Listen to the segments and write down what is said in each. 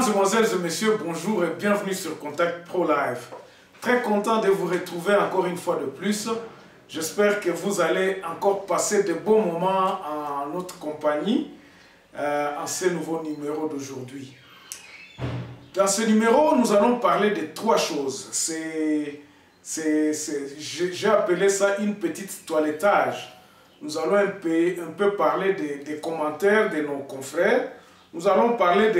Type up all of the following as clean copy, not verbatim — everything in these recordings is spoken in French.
Mesdemoiselles et messieurs, bonjour et bienvenue sur Contact Pro Live. Très content de vous retrouver encore une fois de plus. J'espère que vous allez encore passer de bons moments en notre compagnie en ce nouveau numéro d'aujourd'hui. Dans ce numéro, nous allons parler de trois choses. J'ai appelé ça une petite toilettage. Nous allons un peu parler des commentaires de nos confrères. Nous allons parler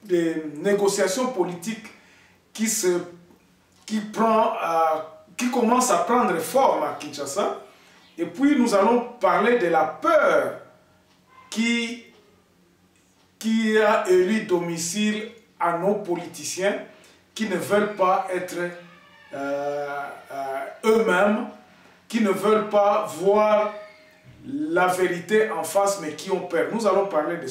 des négociations politiques qui commencent à prendre forme à Kinshasa. Et puis nous allons parler de la peur qui a élu domicile à nos politiciens qui ne veulent pas être eux-mêmes, qui ne veulent pas voir la vérité en face, mais qui ont peur. Nous allons parler de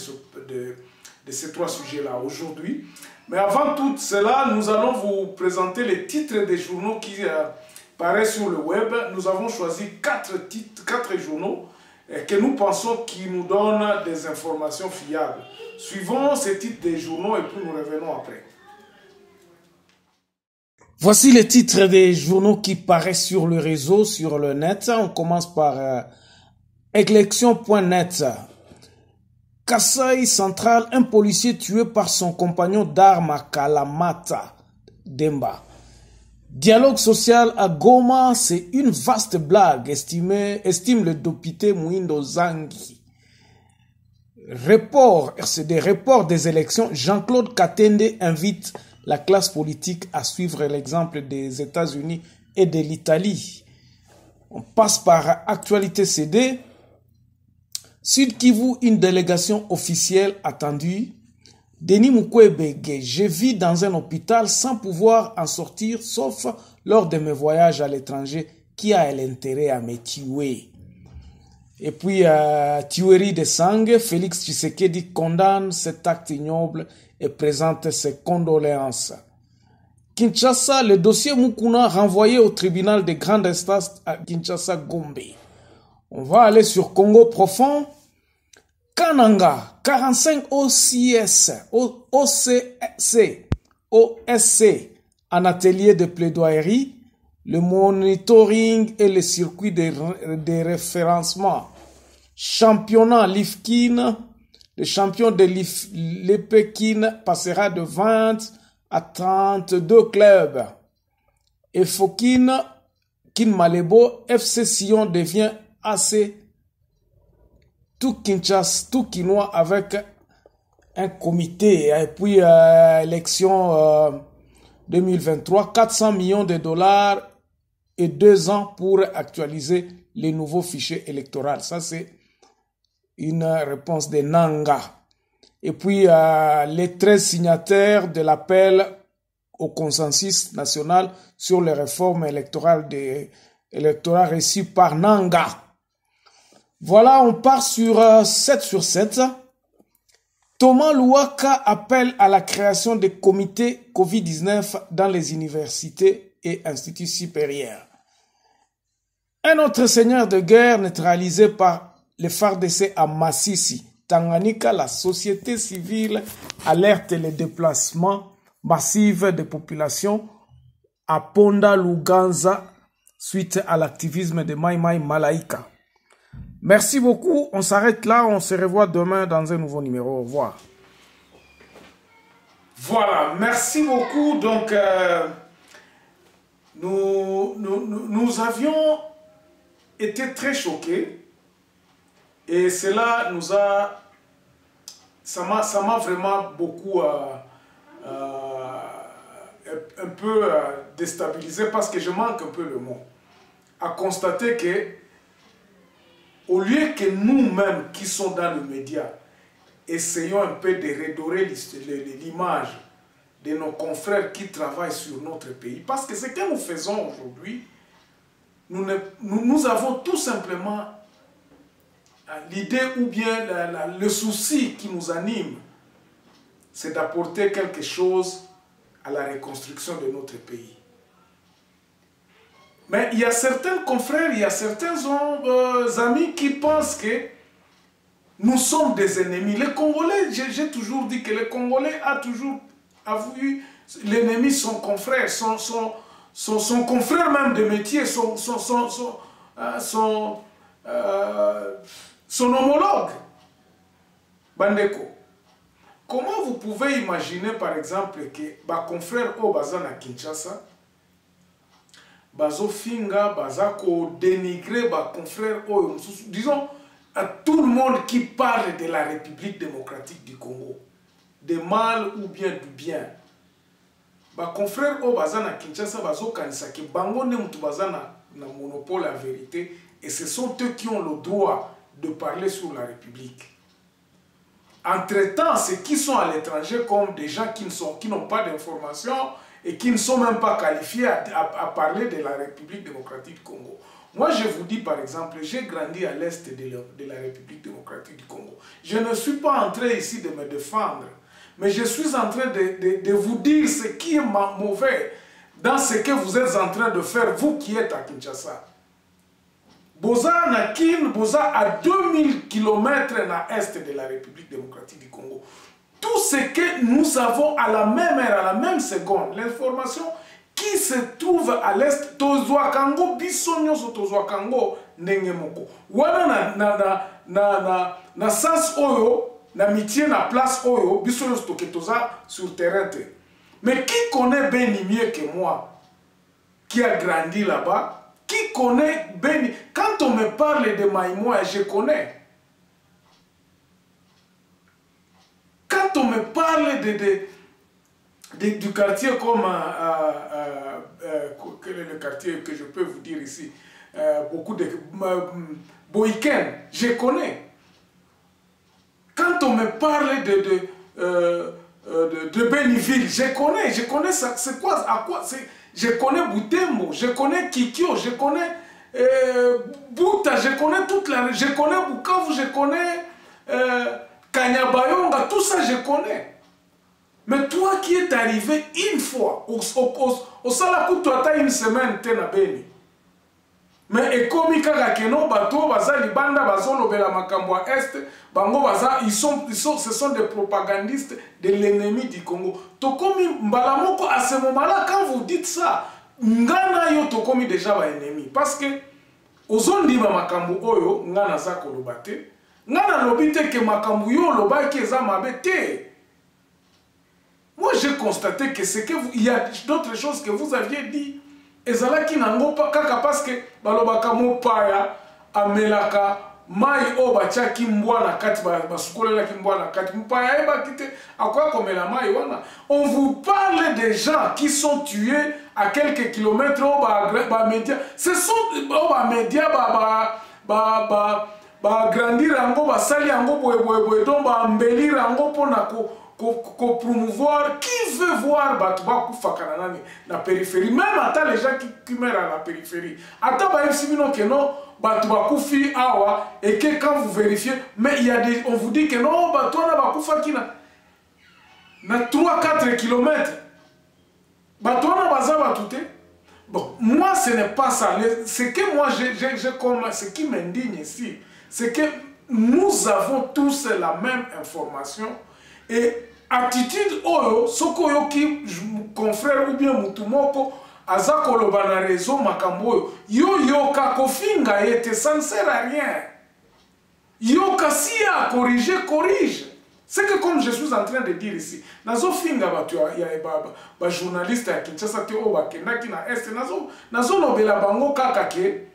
ces trois sujets-là aujourd'hui. Mais avant tout cela, nous allons vous présenter les titres des journaux qui paraissent sur le web. Nous avons choisi quatre journaux que nous pensons qui nous donnent des informations fiables. Suivons ces titres des journaux et puis nous revenons après. Voici les titres des journaux qui paraissent sur le réseau, sur le net. On commence par Élection.net. Kasaï central, un policier tué par son compagnon d'armes à Kalamata, Demba. Dialogue social à Goma, c'est une vaste blague, estime le député Mouindo Zangi. C'est des reports des élections. Jean-Claude Katende invite la classe politique à suivre l'exemple des États-Unis et de l'Italie. On passe par Actualité CD. Sud Kivu, une délégation officielle attendue. Denis Mukwege, je vis dans un hôpital sans pouvoir en sortir, sauf lors de mes voyages à l'étranger. Qui a l'intérêt à me tuer? Et puis, tuerie de sang, Félix Tshisekedi condamne cet acte ignoble et présente ses condoléances. Kinshasa, le dossier Mukuna renvoyé au tribunal de grande instance à Kinshasa Gombe. On va aller sur Congo profond. Kananga, 45 OSC en atelier de plaidoirie, le monitoring et le circuit de référencement. Championnat Lifkin, le champion de l'Epekin passera de 20 à 32 clubs. Et Fokin, Kin Malebo, FC Sion devient AC tout Kinshasa, tout Kinois avec un comité. Et puis, élection 2023, 400 millions de dollars et 2 ans pour actualiser les nouveaux fichiers électoraux. Ça, c'est une réponse de Nanga. Et puis, les 13 signataires de l'appel au consensus national sur les réformes électorales reçues par Nanga. Voilà, on part sur 7 sur 7. Thomas Louaka appelle à la création des comités Covid-19 dans les universités et instituts supérieurs. Un autre seigneur de guerre neutralisé par les FARDC à Massissi. Tanganyika, la société civile alerte les déplacements massifs de population à Ponda Luganza suite à l'activisme de Mai Mai Malaika. Merci beaucoup, on s'arrête là, on se revoit demain dans un nouveau numéro. Au revoir. Voilà, merci beaucoup. Donc, nous avions été très choqués et cela nous a... Ça m'a vraiment beaucoup un peu déstabilisé parce que je manque un peu le mot. À constater que au lieu que nous-mêmes qui sommes dans le média, essayons un peu de redorer l'image de nos confrères qui travaillent sur notre pays. Parce que ce que nous faisons aujourd'hui, nous avons tout simplement l'idée ou bien le souci qui nous anime, c'est d'apporter quelque chose à la reconstruction de notre pays. Mais il y a certains confrères, il y a certains amis qui pensent que nous sommes des ennemis. Les Congolais, j'ai toujours dit que les Congolais a toujours avoué l'ennemi, son confrère, son confrère même de métier, son homologue. Bandeko. Comment vous pouvez imaginer par exemple que les confrères au Bazan à Kinshasa, Bazo Finga, Bazako dénigrer les confrères au, disons, à tout le monde qui parle de la République démocratique du Congo, de mal ou bien du bien. Ba confrères au Bazana Kinshasa bazo kanisa ki bango ne mutu bazana na monopole à vérité et ce sont eux qui ont le droit de parler sur la République. Entre-temps, ceux qui sont à l'étranger comme des gens qui n'ont pas d'informations et qui ne sont même pas qualifiés à parler de la République démocratique du Congo. Moi, je vous dis par exemple, j'ai grandi à l'est de la République démocratique du Congo. Je ne suis pas en train ici de me défendre, mais je suis en train de vous dire ce qui est mauvais dans ce que vous êtes en train de faire, vous qui êtes à Kinshasa. Boza na Kin, Boza à 2000 km à l'est de la République démocratique du Congo. Tout ce que nous avons à la même heure, à la même seconde, l'information qui se trouve à l'est, Tozwa Kango, Bissonyo so Tozwa Kango, Nengemoko. Wana na sens oyo, na mitié na place oyo, Bissonyo so Toketoza sur terrain. Mais qui connaît Beni mieux que moi, qui a grandi là-bas, qui connaît Beni? Quand on me parle de Maïmoa, je connais. Quand on me parle du quartier comme quel est le quartier que je peux vous dire ici, beaucoup de Boïken, je connais. Quand on me parle de Beniville, je connais ça, c'est quoi, à quoi, je connais Boutembo, je connais Kikyo, je connais Bouta, je connais toute la, je connais Bukavu, je connais Kanyabayonga, tout ça je connais. Mais toi qui es arrivé une fois, au Salakou, tu as une semaine, tu es à Beni. Mais et comme Keno, Bato, Baza, Libanda, Bazo, Lobela Makambo Est, Bango, Baza, ce sont des propagandistes de l'ennemi du Congo. Tokomi Mbalamoko, à ce moment-là, quand vous dites ça, Ngana yo Tokomi déjà un ennemi. Parce que, aux zones de Makambo Oyo, Ngana Zako Lobate, Ngana Lobite que Makambo Yo Loba qui est Zamabete. Moi, j'ai constaté que c'est que il y a d'autres choses que vous aviez dit. Et ça qui n'a pas kaka parce que balobaka mo paya amelaka mai oba cha kimbwa na kati basukolela kimbwa na kati mpaya eba kite akwa komela mai wana. On vous parle des gens qui sont tués à quelques kilomètres au média. Ce sont au média grandir ango basali ango boye donc ba embellir ango pona ko promouvoir. Qui veut voir Batouba Koufaka na périphérie, même à les gens qui meurent à la périphérie. Attends, que non, Batouba Koufi awa, et que quand vous vérifiez, mais il y a des, on vous dit que non, Batouba Koufa qui na 3-4 km. Batouba Baza Batouté. Bon, moi ce n'est pas ça. Ce que moi ce qui m'indigne ici, c'est que nous avons tous la même information. Et attitude oyo sokoyo ki confrère ou bien mutumoko azako lobana réseau makambo yo ka kofinga yete ça ne sert à rien. Yo ka si a corrige. C'est que comme je suis en train de dire ici, nazo finga batu ya ba journaliste ya Kinshasa te o bakendaki na est nazo lobela bango kaka ke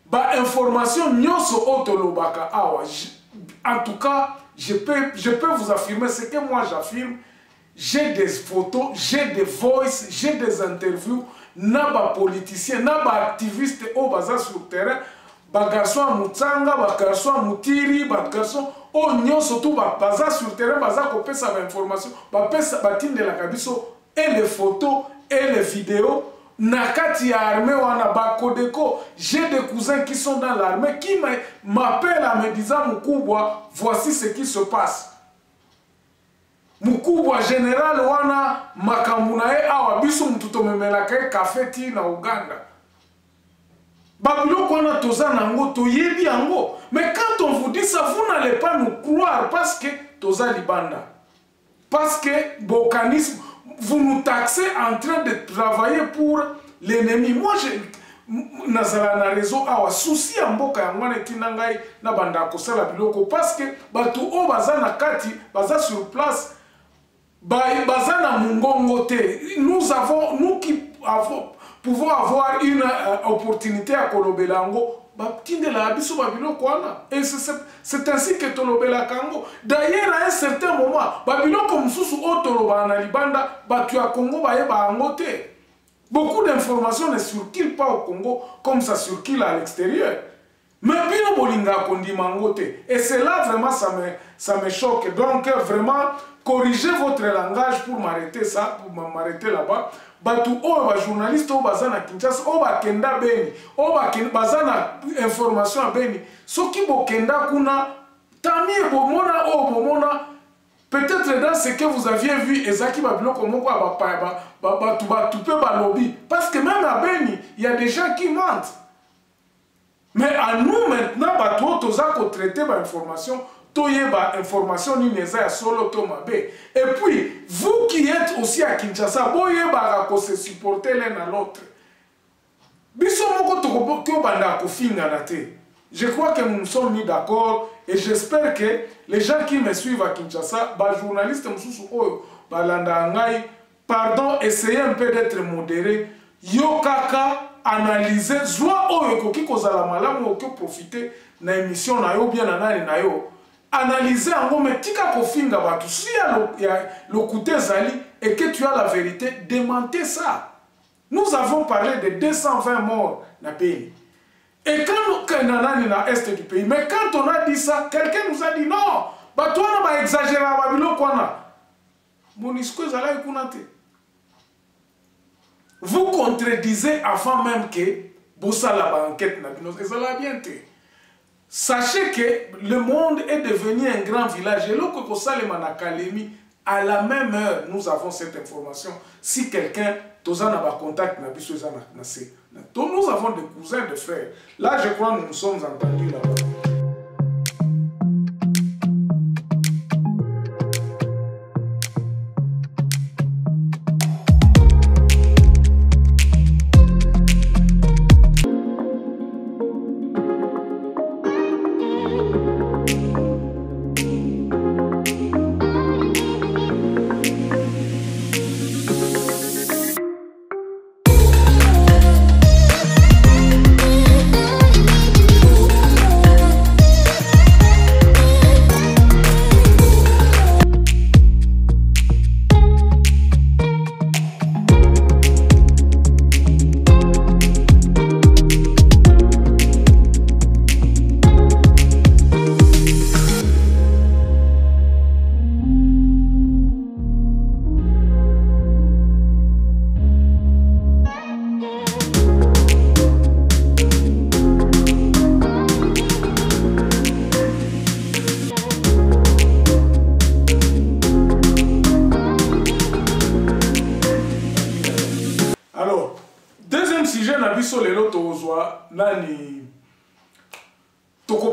ba information nyoso otolobaka awa. En tout cas, je peux vous affirmer ce que moi j'affirme. J'ai des photos, j'ai des voices, j'ai des interviews. Naba politiciens, naba activistes au bazar sur le terrain. Ba garçon à Moutsanga, ba garçon à Moutiri, ba garçon au Nyon, surtout ba bazar sur le terrain, bazar qu'on peut savoir information. Ba pesa batin de la Kabiso et les photos et les vidéos. Nakati ya armée wana bakodeko, j'ai des cousins qui sont dans l'armée qui m'appellent en me disant Moukubwa, voici ce qui se passe. Moukubwa général wana makamunae awa biso mtuto memelaka café ti na Uganda. Babilo kwana toza nango toyebi yango. Mais quand on vous dit ça, vous n'allez pas nous croire parce que toza libanda. Parce que bokanisme, vous nous taxez en train de travailler pour l'ennemi. Moi, nazala na réseau awa souci ya mboka ya mwana etinda ngai na banda kosala biloko parce que bato o baza na kati baza sur place baza na mungongo te. Nous qui pouvons avoir une opportunité à kolobelango batindela biso babiloko wana, et c'est ainsi que tolobela kango. D'ailleurs à un certain moment babiloko mususu o toloba na libanda batu ya Congo bayeba yango te. Beaucoup d'informations ne circulent pas au Congo comme ça circule à l'extérieur. Mais bien bolinga kondimangote. Et c'est là vraiment ça me choque. Donc vraiment corrigez votre langage pour m'arrêter ça, pour m'arrêter là-bas. Batu o ba journaliste o bazana Kinshasa o ba kenda beni o ba bazana information beni. Soki bo kenda kuna tamie bomona o bomona. Peut-être dans ce que vous aviez vu, Ezaki Babilo Komoko a lobby. Parce que même à Beni, il y a des gens qui mentent. Mais à nous maintenant, bateau toza ko traiter ba information, toye ba information ni neza ya solo tomabe. Et puis, vous qui êtes aussi à Kinshasa, boye ba ko se supporter l'un à l'autre. Biso moko to ko banda ko finga na te. Je crois que nous nous sommes mis d'accord et j'espère que les gens qui me suivent à Kinshasa, les journalistes, pardon, essayez un peu d'être modérés. Yokaka, analyser, soit oyo qui cause la malam ou qui profiter na émission na yo bien na yo. Analyser en gros, mais tika kofinga batu. Si il y a le côté zali et que tu as la vérité, démentez ça. Nous avons parlé de 220 morts na pays. Et quand on a est du pays, mais quand on a dit ça, quelqu'un nous a dit non, bah toi on va exagérer à Babylone quoi na. Monisco zala ikunate. Vous contredisez avant même que bossa la banquette na bino ezala bien te. Sachez que le monde est devenu un grand village et lorsque bossa le manakalemi à la même heure nous avons cette information. Si quelqu'un toza na ba contact na biso ezana na se. Donc nous avons des cousins, des frères. Là, je crois que nous nous sommes entendus là-bas.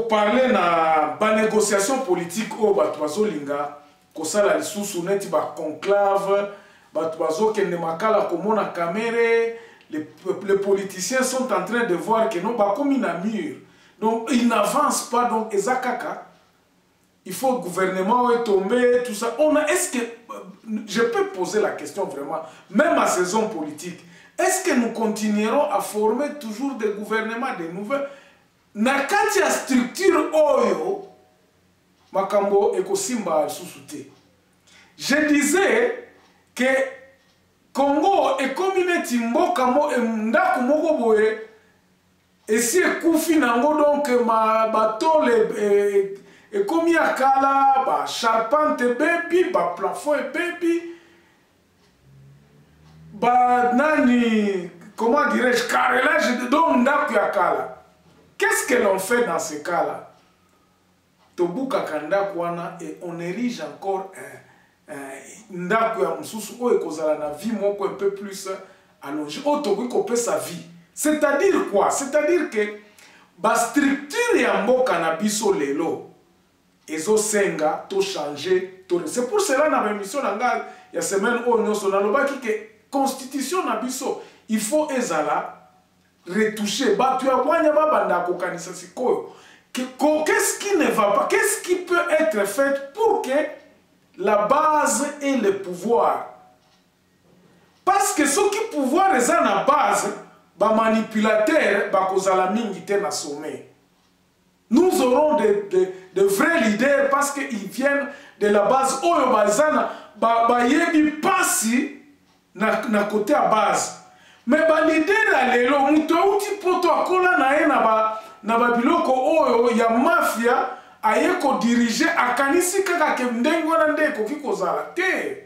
Parler na ba négociation politique au batwazo linga kosala lisusu neti ba conclave batwazo kende makala komona kamere les politiciens sont en train de voir que non ba comme na mur donc ils n'avancent pas donc ezakaka il faut le gouvernement est tombé tout ça on a est-ce que je peux poser la question vraiment même à ces hommes politiques est-ce que nous continuerons à former toujours des gouvernements des nouvelles na kati ya structure oyo makambo ekosimba susute. Je disais que Congo est comme une timboka mo ndako moko boye et si ekufi nango donc ma batole et comme ya kala ba charpente bebi ba plafond bebi ba nani comment dirais-je carrelage de donc ndako ya kala. Qu'est-ce que l'on fait dans ce cas-là? Tobuka kanda kwana et on érige encore un ndako ya mususu o ekozala na vie moko un peu plus allongée. O tobuki kopé sa vie. C'est-à-dire quoi? C'est-à-dire que ba structure ya mboka na biso lelo ezo senga to changer to. C'est pour cela na émission nanga ya semaine o nyonso na lobaki que constitution na biso il faut ezala retoucher batu ya kwanya babanda kokanisa sikoyo. Qu'est-ce qui ne va pas? Qu'est-ce qui peut être fait pour que la base ait le pouvoir? Parce que ceux qui pouvoir est à la base, ba manipulateur, ba kozala mingi te na sommet. Nous aurons de vrais leaders parce qu'ils viennent de la base. Oyo bazana ba yebi pasi na côté à base. Mais ba leader a lelo muto uti poto akola na ye na ba biloko oyo ya mafia aye ko diriger akanisi kaka ke ndengo na ndeko kikozala te.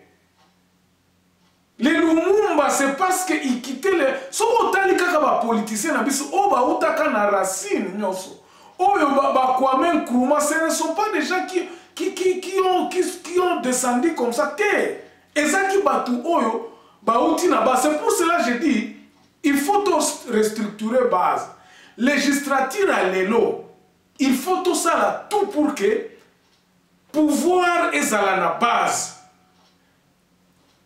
Les Lumumba, c'est parce qu'ils quittaient les... Si on a dit que les politiciens, on va utaka na racine, ce ne sont pas des gens qui ont descendu comme ça. Et ça qui bat tout, c'est pour cela que je dis, il faut restructurer la base. Législature à l'élo, il faut tout ça là, tout pour que pouvoir est à la base.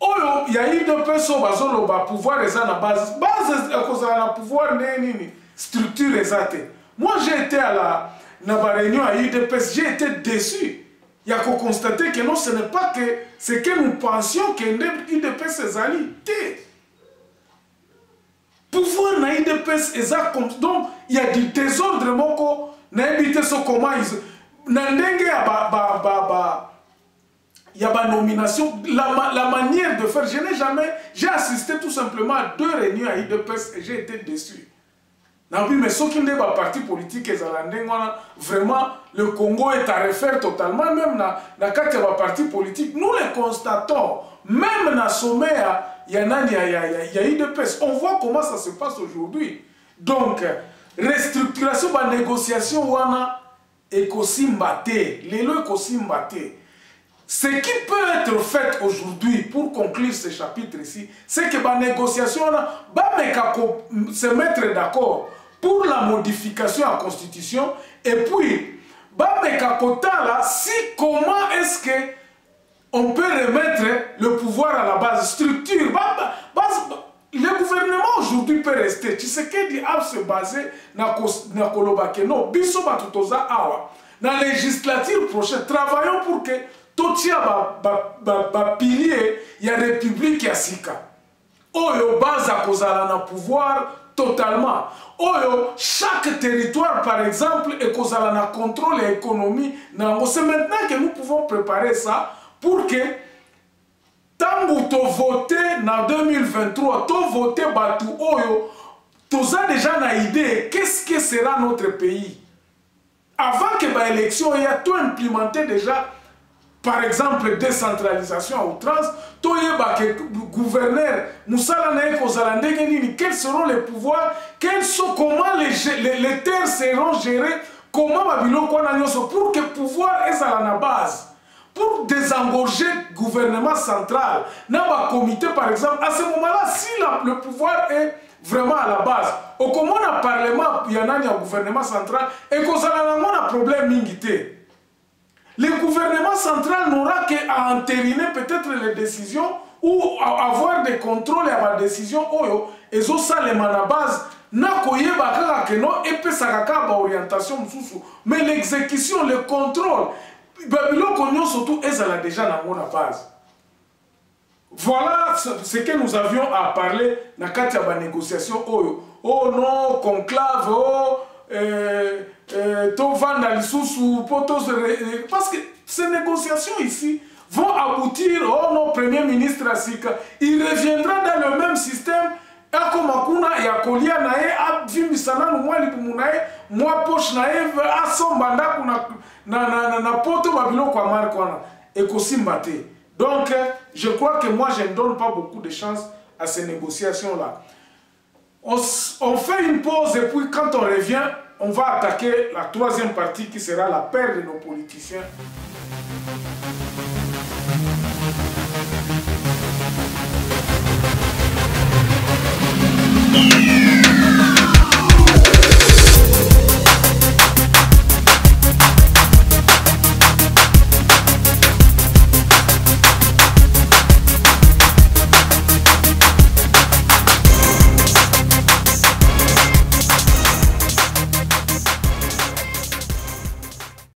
Oyo, il y a eu deux personnes qui ont le pouvoir et la base. Base, le pouvoir, structure exacte. Moi, j'ai été à la réunion à UDPS, j'ai été déçu. Il y a qu'à constater que non, ce n'est pas que ce que nous pensions que UDPS est allé. Pouvoir na UDPS exact comme donc il y a du désordre moko na éviter ce comment ils na ndenge ya il y a une nomination, la manière de faire. Je n'ai jamais, j'ai assisté tout simplement à 2 réunions à IDPS et j'ai été déçu. Mais ceux qui n'ont pas parti politique, vraiment, le Congo est à refaire totalement, même dans le parti politique. Nous les constatons, même dans le sommet, il y a IDPS. On voit comment ça se passe aujourd'hui. Donc, restructuration, négociation, et Kosimbate, les lois Kosimbate. Ce qui peut être fait aujourd'hui pour conclure ce chapitre ici, c'est que la négociation va se mettre d'accord pour la modification de la Constitution et puis si comment est-ce qu'on peut remettre le pouvoir à la base structure. Le gouvernement aujourd'hui peut rester. Tu sais qu'il dit se baser na kolobake non biso batutoza awa na législature prochaine travaillons pour que totia ba pilier ya république ya sika oyo baza kozala na pouvoir totalement oyo chaque territoire par exemple et kozala na contrôle et économie nango. C'est maintenant que nous pouvons préparer ça pour que tango to voter en 2023 to voter batu oyo toza déjà na idée qu'est-ce que sera notre pays avant que ba élection y a tout implémenté déjà. Par exemple, décentralisation à outrance, gouverneur, quels seront les pouvoirs, comment les terres seront gérées, comment pour que le pouvoir est à la base. Pour désengorger le gouvernement central, dans le comité par exemple, à ce moment-là, si le pouvoir est vraiment à la base, au comment le Parlement, il y a un gouvernement central, et qu'on a un problème mingité. Le gouvernement central n'aura qu'à entériner peut-être les décisions ou avoir des contrôles à la décision et ça les à base orientation mais l'exécution, le contrôle surtout est déjà dans la base. Voilà ce que nous avions à parler dans la négociation. Oh non, conclave, parce que ces négociations ici vont aboutir au non premier ministre Asika. Il reviendra dans le même système. Donc, je crois que moi, je ne donne pas beaucoup de chance à ces négociations-là. On fait une pause et puis quand on revient, on va attaquer la troisième partie qui sera la perte de nos politiciens.